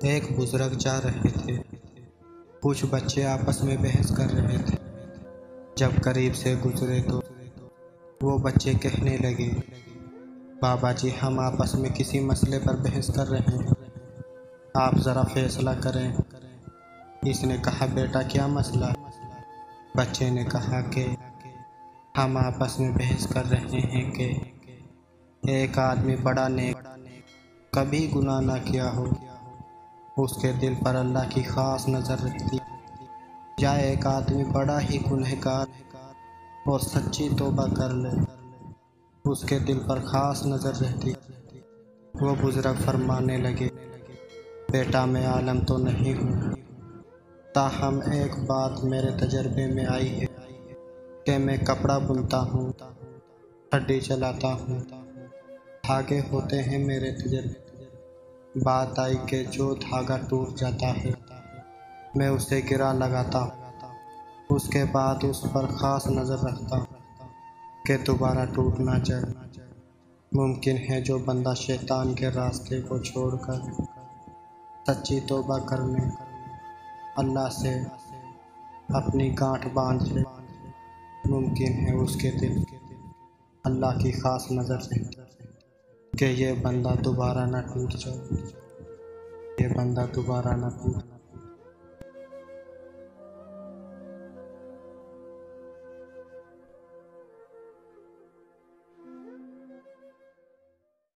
एक बुजुर्ग जा रहे थे। कुछ बच्चे आपस में बहस कर रहे थे। जब करीब से गुजरे तो वो बच्चे कहने लगे, बाबा जी, हम आपस में किसी मसले पर बहस कर रहे हैं, आप ज़रा फैसला करें। इसने कहा, बेटा क्या मसला? बच्चे ने कहा कि हम आपस में बहस कर रहे हैं कि एक आदमी बड़ा नेक, कभी गुनाह ना किया हो, उसके दिल पर अल्लाह की खास नज़र रहती, या एक आदमी बड़ा ही गुनहगार और सच्ची तौबा कर ले, उसके दिल पर खास नज़र रहती। वो बुजुर्ग फरमाने लगे, बेटा मैं आलम तो नहीं हूँ, ताहम एक बात मेरे तजर्बे में आई है कि मैं कपड़ा बुनता हूँ, हड्डी चलाता हूँ, धागे होते हैं मेरे तजर्बे। बात आई कि जो धागा टूट जाता है मैं उसे गिरा लगाता हूँ, उसके बाद उस पर ख़ास नज़र रखता हूँ कि दोबारा टूट ना जाए। मुमकिन है जो बंदा शैतान के रास्ते को छोड़कर सच्ची तौबा करने अल्लाह से अपनी गांठ बांध ले, मुमकिन है उसके दिल अल्लाह की खास नज़र से कि ये बंदा दोबारा ना टूट जाए, ये बंदा दोबारा ना टूट